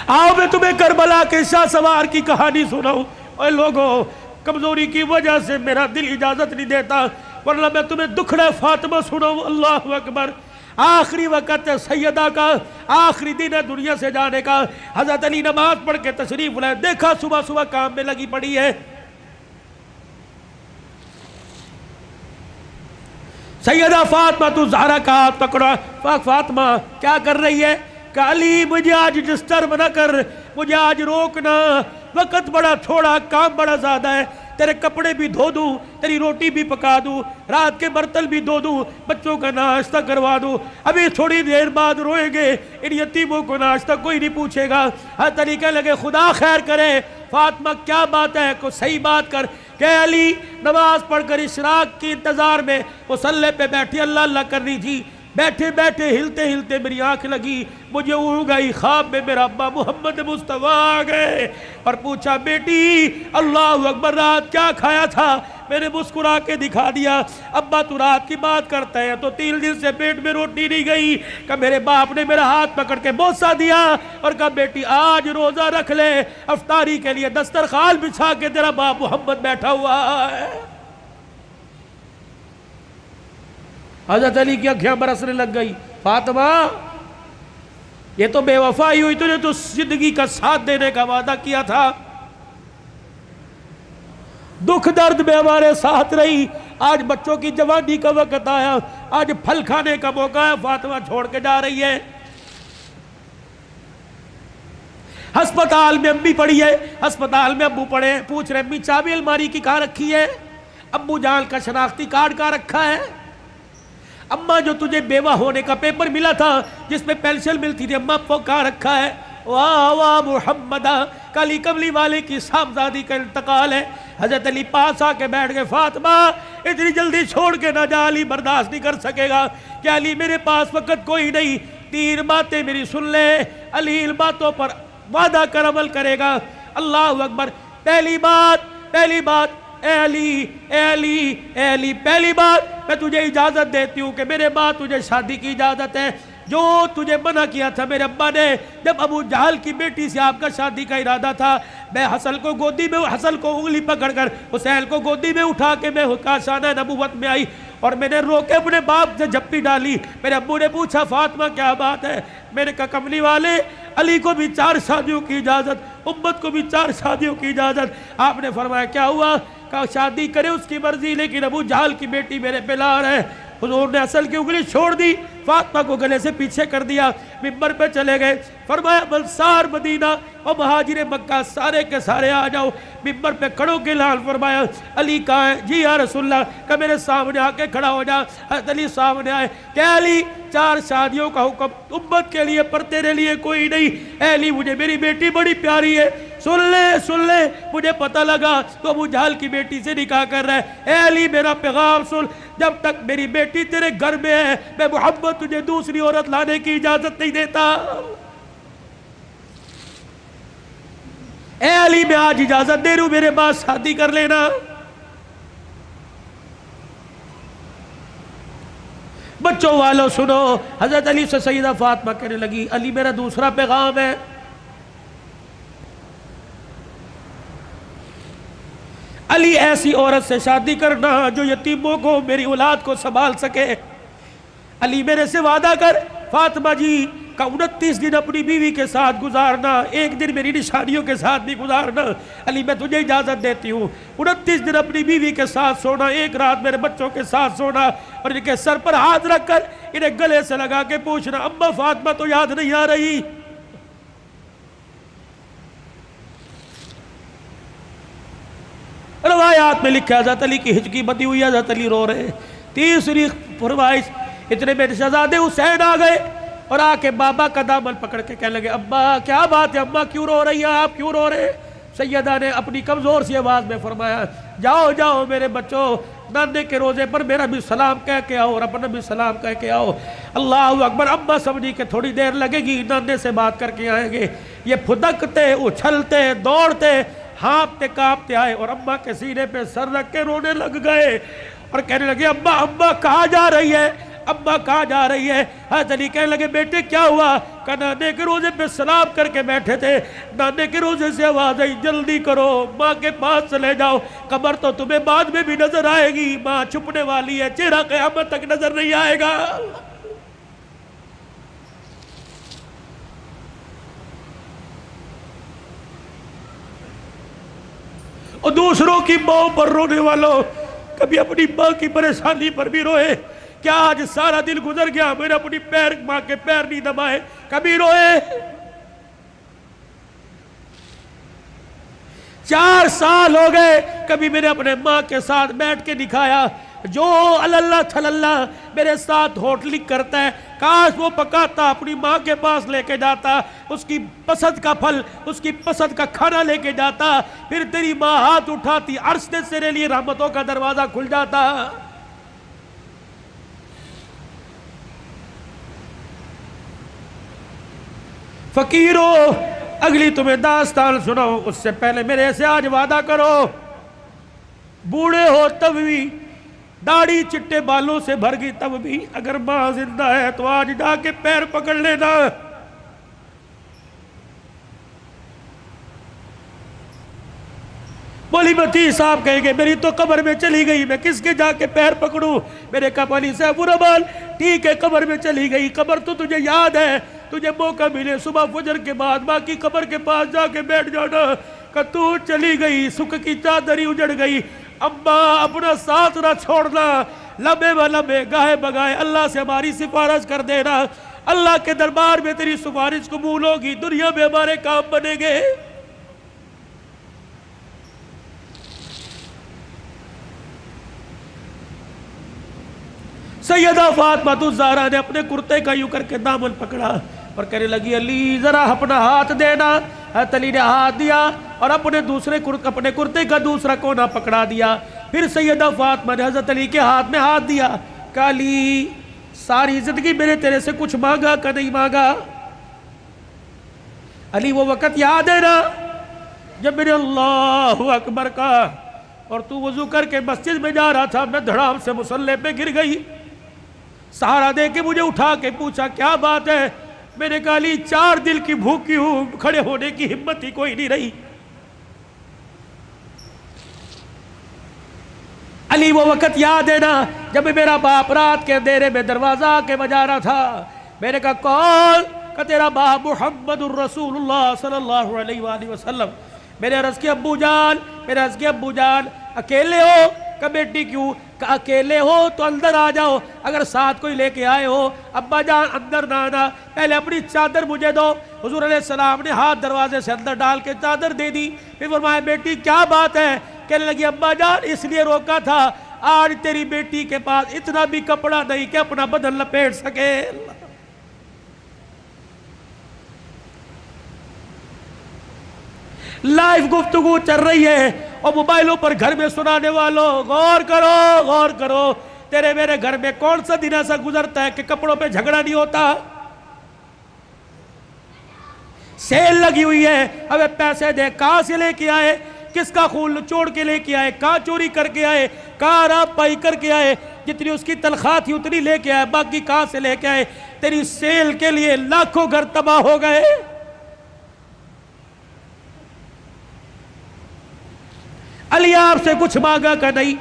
آؤ میں تمہیں کربلا کے شاہ سوار کی کہانی سناؤں. اے لوگوں، کمزوری کی وجہ سے میرا دل اجازت نہیں دیتا، ورنہ میں تمہیں دکھڑے فاطمہ سناؤں. اللہ اکبر. آخری وقت ہے سیدہ کا، آخری دن ہے دنیا سے جانے کا. حضرت علی نماز پڑھ کے تشریف لائے، دیکھا صبح صبح کام میں لگی پڑی ہے. سیدہ فاطمہ تو زہرا کا ہاتھ پکڑا. فاطمہ کیا کر رہی ہے؟ کہ علی مجھے آج ڈسٹرب نہ کر، مجھے آج روکنا، وقت بڑا تھوڑا، کام بڑا زیادہ ہے. تیرے کپڑے بھی دھو دوں، تیری روٹی بھی پکا دوں، رات کے برتن بھی دھو دوں، بچوں کا ناشتہ کروا دوں. ابھی تھوڑی دیر بعد روئیں گے، ان یتیموں کو ناشتہ کوئی نہیں پوچھے گا. ہر طریقے لگے خدا خیر کرے. فاطمہ کیا بات ہے؟ کوئی صحیح بات کر. کہ علی نماز پڑھ کر اشراق کی انتظار میں مصلی پہ بیٹھی اللہ اللہ کر رہی تھی. بیٹھے بیٹھے ہلتے ہلتے میری آنکھ لگی، مجھے اونگ آئی. خواب میں میرا ابا محمد مصطفیٰ آ گئے اور پوچھا بیٹی اللہ اکبر رات کیا کھایا تھا؟ میں نے مسکرا کے دکھا دیا. ابا تو رات کی بات کرتا ہے تو 3 دن سے پیٹ میں روٹی نہیں گئی. کہ میرے باپ نے میرا ہاتھ پکڑ کے بوسہ دیا اور کہا بیٹی آج روزہ رکھ لے، افطاری کے لیے دسترخوان بچھا کے تیرا باپ محمد بیٹھا ہوا ہے. حضرت علی کی آنکھیں برسنے لگ گئی. فاطمہ یہ تو بے وفائی ہوئی، تو نے تو زندگی کا ساتھ دینے کا وعدہ کیا تھا، دکھ درد میں ہمارے ساتھ رہی. آج بچوں کی جوانی کا وقت آیا، آج پھل کھانے کا موقع ہے. فاطمہ چھوڑ کے جا رہی ہے. ہسپتال میں امی پڑی ہے، ہسپتال میں ابو پڑے، پوچھ رہے امی چابی الماری کی کہاں رکھی ہے؟ ابو جان کا شناختی کارڈ کہاں رکھا ہے؟ اماں جو تجھے بیوہ ہونے کا پیپر ملا تھا جس میں پینشن ملتی تھی، اماں وہ کہاں رکھا ہے؟ واہ واہ محمدہ، کالی کملی والے کی صاحبزادی کا انتقال ہے. حضرت علی پاس آ کے بیٹھ گئے. فاطمہ اتنی جلدی چھوڑ کے نہ جا، علی برداشت نہیں کر سکے گا. کہ علی میرے پاس وقت کوئی نہیں، 3 باتیں میری سن لے. علی ان باتوں پر وعدہ کر عمل کرے گا. اللہ اکبر. پہلی بات اے علی اے علی اے علی، پہلی بات میں تجھے اجازت دیتی ہوں کہ میرے بعد تجھے شادی کی اجازت ہے. جو تجھے منع کیا تھا میرے ابا نے جب ابو جہل کی بیٹی سے آپ کا شادی کا ارادہ تھا، میں حسن کو گودی میں، حسن کو انگلی پکڑ کر حسین کو گودی میں اٹھا کے میں کاشانہ نبوت میں آئی اور میں نے رو کے اپنے باپ سے جھپٹی ڈالی. میرے ابو نے پوچھا فاطمہ کیا بات ہے؟ میں نے کہا کملی والے علی کو بھی 4 شادیوں کی اجازت، امت کو بھی 4 شادیوں کی اجازت. آپ نے فرمایا کیا ہوا؟ کہا شادی کرے اس کی مرضی، لیکن ابو جہل کی بیٹی میرے پہ لار ہے. حضور نے اصل کی انگلی چھوڑ دی، فاطمہ کو گلے سے پیچھے کر دیا، منبر پہ چلے گئے. فرمایا انصار مدینہ اور مہاجر مکہ سارے کے سارے آ جاؤ. منبر پہ کھڑوں کے اعلان فرمایا علی کہاں ہے؟ جی یا رسول اللہ. کہ میرے سامنے آ کے کھڑا ہو جا. حضرت علی سامنے آئے. کہ علی 4 شادیوں کا حکم امت کے لیے پر تیرے لیے کوئی نہیں. اے علی مجھے میری بیٹی بڑی پیاری ہے، سن لے مجھے پتہ لگا تو ابو جہل کی بیٹی سے نکاح کر رہا ہے. اے علی میرا پیغام سن، جب تک میری بیٹی تیرے گھر میں ہے میں محمد تجھے دوسری عورت لانے کی اجازت نہیں دیتا. اے علی میں آج اجازت دے رہا ہوں، میرے بعد شادی کر لینا. بچوں والوں سنو، حضرت علی سے سیدہ فاطمہ کہنے لگی علی میرا دوسرا پیغام ہے. علی ایسی عورت سے شادی کرنا جو یتیموں کو، میری اولاد کو سنبھال سکے. علی میرے سے وعدہ کر. فاطمہ جی کا 29 دن اپنی بیوی کے ساتھ گزارنا، 1 دن میری نشانیوں کے ساتھ بھی گزارنا. علی میں تجھے اجازت دیتی ہوں. 29 دن اپنی بیوی کے ساتھ سونا، 1 رات میرے بچوں کے ساتھ سونا اور ان کے سر پر ہاتھ رکھ کر انہیں گلے سے لگا کے پوچھنا اما فاطمہ تو یاد نہیں آ رہی؟ روایات میں لکھا حضرت علی کی ہچکی بندی ہوئی، حضرت علی رو رہے. تیسری فرمائش، اتنے میں شہزادے حسین آ گئے اور آ کے بابا کا دامن پکڑ کے کہنے لگے ابا کیا بات ہے، اماں کیوں رو رہی ہیں، آپ کیوں رو رہے؟ سیدہ نے اپنی کمزور سی آواز میں فرمایا جاؤ جاؤ میرے بچوں، نانے کے روزے پر میرا بھی سلام کہہ کے آؤ اور اپنا بھی سلام کہہ کے آؤ. اللہ اکبر. اماں سمجھی کہ تھوڑی دیر لگے گی، نانے سے بات کر کے آئیں گے. یہ پھدکتے اچھلتے دوڑتے ہانپتے کانپتے آئے اور اماں کے سینے پہ سر رکھ کے رونے لگ گئے اور کہنے لگے ابا کہاں جا رہی ہے؟ ابا کہاں جا رہی ہے؟ حضرت علی کہنے لگے بیٹے کیا ہوا؟ کہ نانے کے روزے پہ سلام کر کے بیٹھے تھے، نانے کے روزے سے آواز آئی جلدی کرو ماں کے پاس چلے جاؤ، قبر تو تمہیں بعد میں بھی نظر آئے گی، ماں چھپنے والی ہے، چہرہ قیامت تک نظر نہیں آئے گا۔ اور دوسروں کی ماں پر رونے والوں، کبھی اپنی ماں کی پریشانی پر بھی روئے۔ کیا آج سارا دن گزر گیا میں نے اپنی ماں کے پیر نہیں دبائے؟ کبھی روئے؟ 4 سال ہو گئے کبھی میں نے اپنے ماں کے ساتھ بیٹھ کے دکھایا؟ جو اللہ تھلاللہ میرے ساتھ ہوٹلی کرتا ہے کاش وہ پکاتا اپنی ماں کے پاس لے کے جاتا، اس کی پسند کا پھل، اس کی پسند کا کھانا لے کے جاتا، پھر تیری ماں ہاتھ اٹھاتی، عرش سے تیرے لیے رحمتوں کا دروازہ کھل جاتا۔ فقیرو اگلی تمہیں داستان سناؤ اس سے پہلے میرے سے آج وعدہ کرو، بوڑھے ہو تب بھی، داڑھی چٹے بالوں سے بھر گئی تب بھی، اگر ماں زندہ ہے تو آج جا کے پیر پکڑ لینا۔ بولی بتی صاحب کہیں گے میری تو قبر میں چلی گئی، میں کس کے جا کے پیر پکڑوں؟ میرے کہا علی صاحب برابال ٹھیک ہے قبر میں چلی گئی، قبر تو تجھے یاد ہے، تجھے موقع ملے صبح فجر کے بعد ماں کی قبر کے پاس جا کے بیٹھ جانا، کہ تو چلی گئی، سکھ کی چادری اجڑ گئی، ابا اپنا ساتھ نہ چھوڑنا، لمبے و لمبے گاہے بگائے اللہ سے ہماری سفارش کر دینا، اللہ کے دربار میں تیری سفارش قبول ہوگی، دنیا میں ہمارے کام بنیں گے۔ سیدہ فاطمہ الزہرا نے اپنے کرتے کا یوں کر کے دامن پکڑا اور کہنے لگی علی ذرا اپنا ہاتھ دینا۔ حضرت علی نے ہاتھ دیا اور اپنے کرتے کا دوسرا کونا پکڑا دیا، پھر سیدہ فاطمہ نے حضرت علی کے ہاتھ میں ہاتھ دیا، کہا علی ساری زندگی میں نے تیرے سے کچھ مانگا کہ نہیں مانگا؟ علی وہ وقت یاد ہے نا جب میں نے اللہ اکبر کہا اور تو وضو کر کے مسجد میں جا رہا تھا، میں دھڑام سے مصلی پہ گر گئی، سہارا دے کے مجھے اٹھا کے پوچھا کیا بات ہے؟ میں نے کہا علی 4 دل کی بھوکی ہوں، کھڑے ہونے کی ہمت ہی کوئی نہیں رہی۔ علی وہ وقت یاد ہے نا جب میرا باپ رات کے اندھیرے میں دروازہ کے بجا رہا تھا، میں نے کہا کون؟ کہ تیرا باپ محمد الرسول اللہ صلی اللہ علیہ وآلہ وسلم۔ میں نے عرض کیا ابو جان اکیلے ہو؟ کہ بیٹی کیوں؟ کہ اکیلے ہو تو اندر آ جاؤ، اگر ساتھ کوئی لے کے آئے ہو ابا جان اندر نہ آنا، پہلے اپنی چادر مجھے دو۔ حضور علیہ السلام نے ہاتھ دروازے سے اندر ڈال کے چادر دے دی، پھر فرمایا بیٹی کیا بات ہے؟ کہنے لگی ابا جان اس لیے روکا تھا آج تیری بیٹی کے پاس اتنا بھی کپڑا نہیں کہ اپنا بدن لپیٹ سکے۔ لائیو گفتگو چل رہی ہے اور موبائلوں پر گھر میں سنانے والوں غور کرو، تیرے میرے گھر میں کون سا دن ایسا گزرتا ہے کہ کپڑوں پہ جھگڑا نہیں ہوتا؟ سیل لگی ہوئی ہے، ہمیں پیسے دے، کہاں سے لے کے آئے؟ کس کا خون چوڑ کے لے کے آئے؟ کہاں چوری کر کے آئے؟ کہاں راب پائی کر کے آئے؟ جتنی اس کی تنخواہ تھی اتنی لے کے آئے، باقی کہاں سے لے کے آئے؟ تیری سیل کے لیے لاکھوں گھر تباہ ہو گئے۔ علی آپ سے کچھ مانگا کہ نہیں؟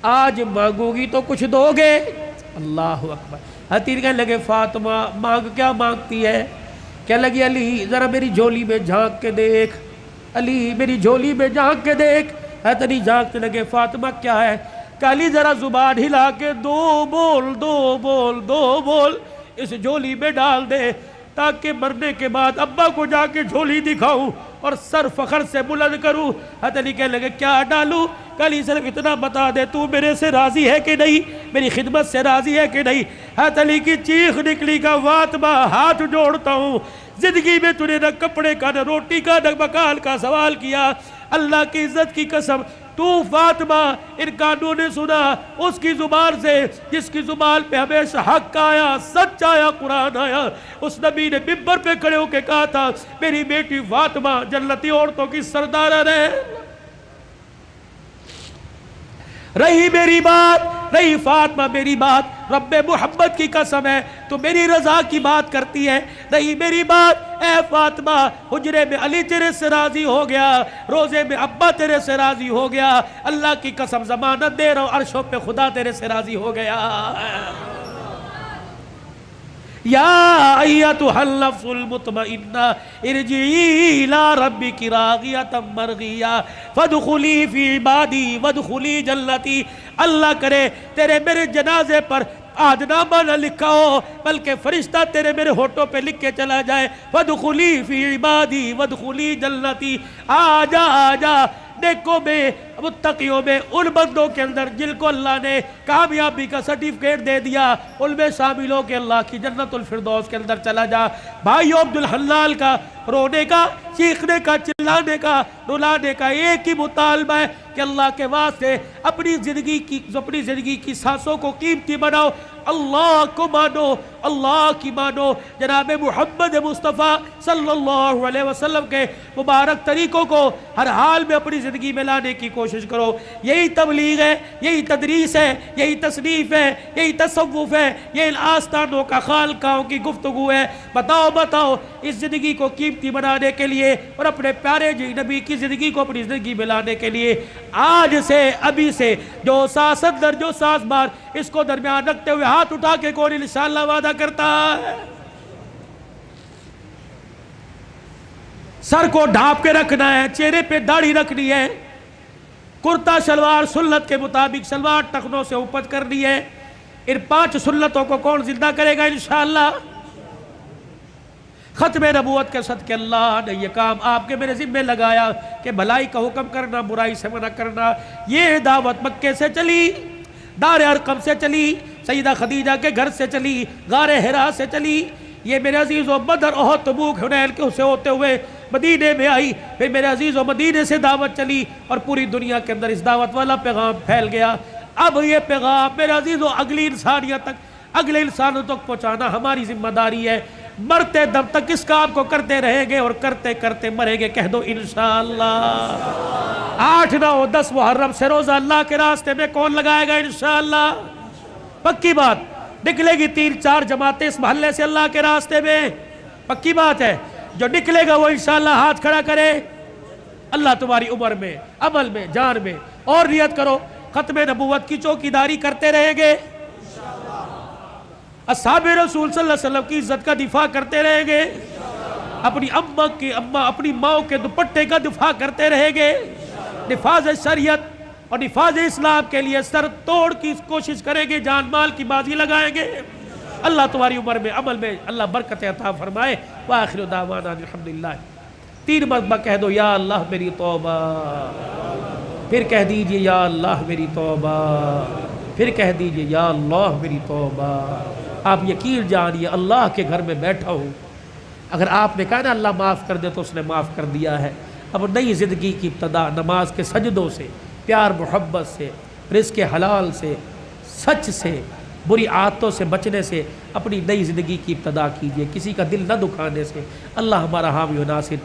آج مانگو گی تو کچھ دو گے؟ اللہ اکبر۔ حتیر کہنے لگے فاطمہ مانگ کیا مانگتی ہے؟ کہنے لگی علی ذرا میری جھولی میں جھانک کے دیکھ، علی میری جھولی میں جھانک کے دیکھ۔ حضرت علی جھانکتے لگے فاطمہ کیا ہے؟ کہ علی ذرا زبان ہلا کے دو بول اس جھولی میں ڈال دے، تاکہ مرنے کے بعد ابا کو جا کے جھولی دکھاؤں اور سر فخر سے بلند کروں۔ حضرت علی کہنے لگے کیا ڈالوں؟ کہ علی صرف اتنا بتا دے تو میرے سے راضی ہے کہ نہیں، میری خدمت سے راضی ہے کہ نہیں؟ حضرت علی کی چیخ نکلی کہ فاطمہ ہاتھ جوڑتا ہوں، زندگی میں تو نے نہ کپڑے کا، نہ روٹی کا، نہ مکان کا سوال کیا، اللہ کی عزت کی قسم تو فاطمہ ان کانوں نے سنا اس کی زبان سے جس کی زبان پہ ہمیشہ حق آیا، سچ آیا، قرآن آیا۔ اس نبی نے ممبر پہ کھڑے ہو کے کہا تھا میری بیٹی فاطمہ جنتی عورتوں کی سردار ہے۔ رہی میری بات، رہی فاطمہ میری بات، رب محمد کی قسم ہے تو میری رضا کی بات کرتی ہے، رہی میری بات اے فاطمہ، حجرے میں علی تیرے سے راضی ہو گیا، روزے میں ابا تیرے سے راضی ہو گیا، اللہ کی قسم ضمانت دے رہا ہوں عرشوں پہ خدا تیرے سے راضی ہو گیا۔ یا ایتھا النفس المطمئنہ ارجعی الی ربک راضیۃ مرضیہ فادخلی فی عبادی وادخلی جنتی۔ اللہ کرے تیرے میرے جنازے پر آج نامہ نہ لکھا ہو بلکہ فرشتہ تیرے میرے ہونٹوں پہ لکھ کے چلا جائے، وادخلی فی عبادی وادخلی جنتی۔ آجا آجا نیکوں میں، متقیوں میں، ان بندوں کے اندر جن کو اللہ نے کامیابی کا سرٹیفکیٹ دے دیا، ان میں شامل ہو کے اللہ کی جنت الفردوس کے اندر چلا جا۔ بھائیو عبدالحلال کا رونے کا، چیخنے کا، چلانے کا، رلانے کا ایک ہی مطالبہ ہے کہ اللہ کے واسطے اپنی زندگی کی سانسوں کو قیمتی بناؤ، اللہ کو مانو، اللہ کی مانو، جناب محمد مصطفیٰ صلی اللہ علیہ وسلم کے مبارک طریقوں کو ہر حال میں اپنی زندگی میں لانے کی کوشش کرو۔ یہی تبلیغ ہے، یہی تدریس ہے، یہی تصنیف ہے، یہی تصوف ہے، یہ ان آستانوں کا خالقاہوں کی گفتگو ہے۔ بتاؤ اس زندگی کو قیمتی بنانے کے لیے اور اپنے پیارے نبی کی زندگی کو اپنی زندگی میں لانے کے لیے آج سے، ابھی سے، جو ساس اندر جو ساس بار، اس کو درمیان رکھتے ہوئے ہاتھ اٹھا کے کون انشاءاللہ وعدہ کرتا ہے؟ سر کو ڈھانپ کے رکھنا ہے، چہرے پہ داڑھی رکھنی ہے، کرتا شلوار سنت کے مطابق شلوار ٹخنوں سے اوپر کرنی ہے۔ ان 5 سنتوں کو کون زندہ کرے گا انشاءاللہ؟ ختم نبوت کے صدقے اللہ نے یہ کام آپ کے میرے ذمہ لگایا کہ بھلائی کا حکم کرنا، برائی سے منع کرنا۔ یہ دعوت مکے سے چلی، دار ارقم سے چلی، سیدہ خدیجہ کے گھر سے چلی، غار حرا سے چلی، یہ میرے عزیزو بدر احد تبوک حنین کے سے ہوتے ہوئے مدینے میں آئی، پھر میرے عزیزو مدینے سے دعوت چلی اور پوری دنیا کے اندر اس دعوت والا پیغام پھیل گیا۔ اب یہ پیغام میرے عزیزو اگلی انسانیت تک، اگلے انسانوں تک پہنچانا ہماری ذمہ داری ہے۔ مرتے دم تک اس کام کو کرتے رہیں گے اور کرتے کرتے مریں گے۔ کہہ دو انشاءاللہ۔ 8، 9، 10 محرم سے روزہ اللہ کے راستے میں کون لگائے گا انشاءاللہ؟ پکی بات، نکلے گی 3-4 جماعتیں اس محلے سے اللہ کے راستے میں، پکی بات ہے۔ جو نکلے گا وہ انشاءاللہ ہاتھ کھڑا کرے۔ اللہ تمہاری عمر میں، عمل میں، جان میں، اور نیت کرو ختم نبوت کی چوکیداری کرتے رہیں گے، اصحاب رسول صلی اللہ علیہ وسلم کی عزت کا دفاع کرتے رہیں گے، اپنی ماں کے دوپٹے کا دفاع کرتے رہیں گے، نفاذ شریعت اور نفاذ اسلام کے لیے سر توڑ کی کوشش کریں گے، جان مال کی بازی لگائیں گے۔ اللہ تمہاری عمر میں، عمل میں اللہ برکت عطا فرمائے۔ وآخر دعوانا الحمدللہ۔ 3 مرتبہ کہہ دو یا اللہ میری توبہ، پھر کہہ دیجئے یا اللہ میری توبہ، پھر کہہ دیجئے یا اللہ میری توبہ۔ آپ یقین جانیے اللہ کے گھر میں بیٹھا ہوں، اگر آپ نے کہا نا اللہ معاف کر دے تو اس نے معاف کر دیا ہے۔ اب نئی زندگی کی ابتدا نماز کے سجدوں سے، پیار محبت سے، رزق حلال سے، سچ سے، بری عادتوں سے بچنے سے اپنی نئی زندگی کی ابتدا کیجئے، کسی کا دل نہ دکھانے سے۔ اللہ ہمارا حامی و ناصر